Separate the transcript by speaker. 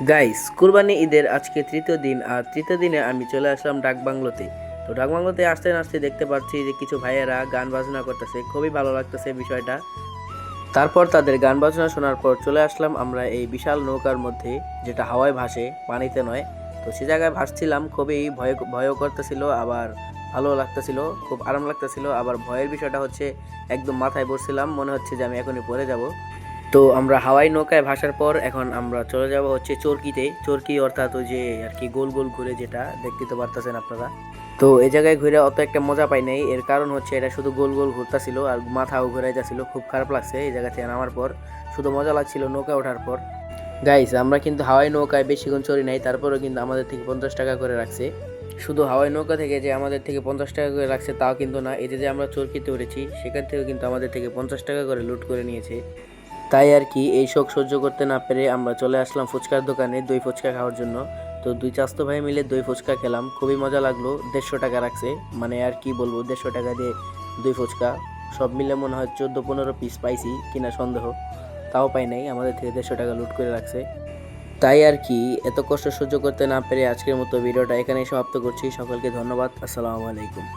Speaker 1: Guys, কুরবানি ঈদের আজকে তৃতীয় দিন, আর তৃতীয় দিনে আমি চলে আসলাম ডাকবাংলোতে। তো ডাকবাংলোতে আসতে না আসতে দেখতে পাচ্ছি যে কিছু ভাইয়েরা গান বাজনা করতেছে, খুবই ভালো লাগতেছে বিষয়টা। তারপর তাদের গান বাজনা শোনার পর চলে আসলাম আমরা এই বিশাল নৌকার মধ্যে, যেটা হাওয়ায় ভাসে, পানিতে নয়। তো সে জায়গায় ভাসছিলাম, খুবই ভয়ও করতেছিল, আবার ভালো লাগতেছিল, খুব আরাম লাগতেছিল। আবার ভয়ের বিষয়টা হচ্ছে একদম মাথায় বসছিলাম, মনে হচ্ছে যে আমি এখনই পড়ে যাব। তো আমরা হাওয়াই নৌকায় ভাসার পর এখন আমরা চলে যাব হচ্ছে চরকিতে। চরকি অর্থাৎ ওই যে আর কি গোল গোল ঘুরে, যেটা দেখতে তো পারতেছেন আপনারা। তো এই জায়গায় ঘুরে অত একটা মজা পাই নাই, এর কারণ হচ্ছে এটা শুধু গোল গোল ঘুরতেছিল আর মাথাও ঘুরাইতেছিল, খুব খারাপ লাগছে এই জায়গা থেকে নামার পর। শুধু মজা লাগছিল নৌকা ওঠার পর। গাইস, আমরা কিন্তু হাওয়াই নৌকায় বেশিক্ষণ চড়ি নাই, তারপরেও কিন্তু আমাদের থেকে 50 টাকা করে রাখছে। শুধু হাওয়াই নৌকা থেকে যে আমাদের থেকে 50 টাকা করে রাখছে তাও কিন্তু না, এই যে আমরা চরকিতে উঠেছি সেখান থেকেও কিন্তু আমাদের থেকে 50 টাকা করে লুট করে নিয়েছে। তাই আর কি এই শোক সহ্য করতে না পেরে আমরা চলে আসলাম ফুচকার দোকানে দই ফুচকা খাওয়ার জন্য। তো দুই চাস্তো ভাই মিলে দই ফুচকা খেলাম, খুবই মজা লাগলো। 150 টাকা রাখছে, মানে আর কি বলবো, 150 টাকা দিয়ে দই ফুচকা। সব মিলে মনে হয় 14-15 পিস পাইছি কিনা সন্দেহ, তাও পাই নাই, আমাদের থেকে 150 টাকা লুট করে রাখছে। তাই আর কি এত কষ্ট সহ্য করতে না পেরে আজকের মতো ভিডিওটা এখানেই সমাপ্ত করছি। সকলকে ধন্যবাদ। আসসালামু আলাইকুম।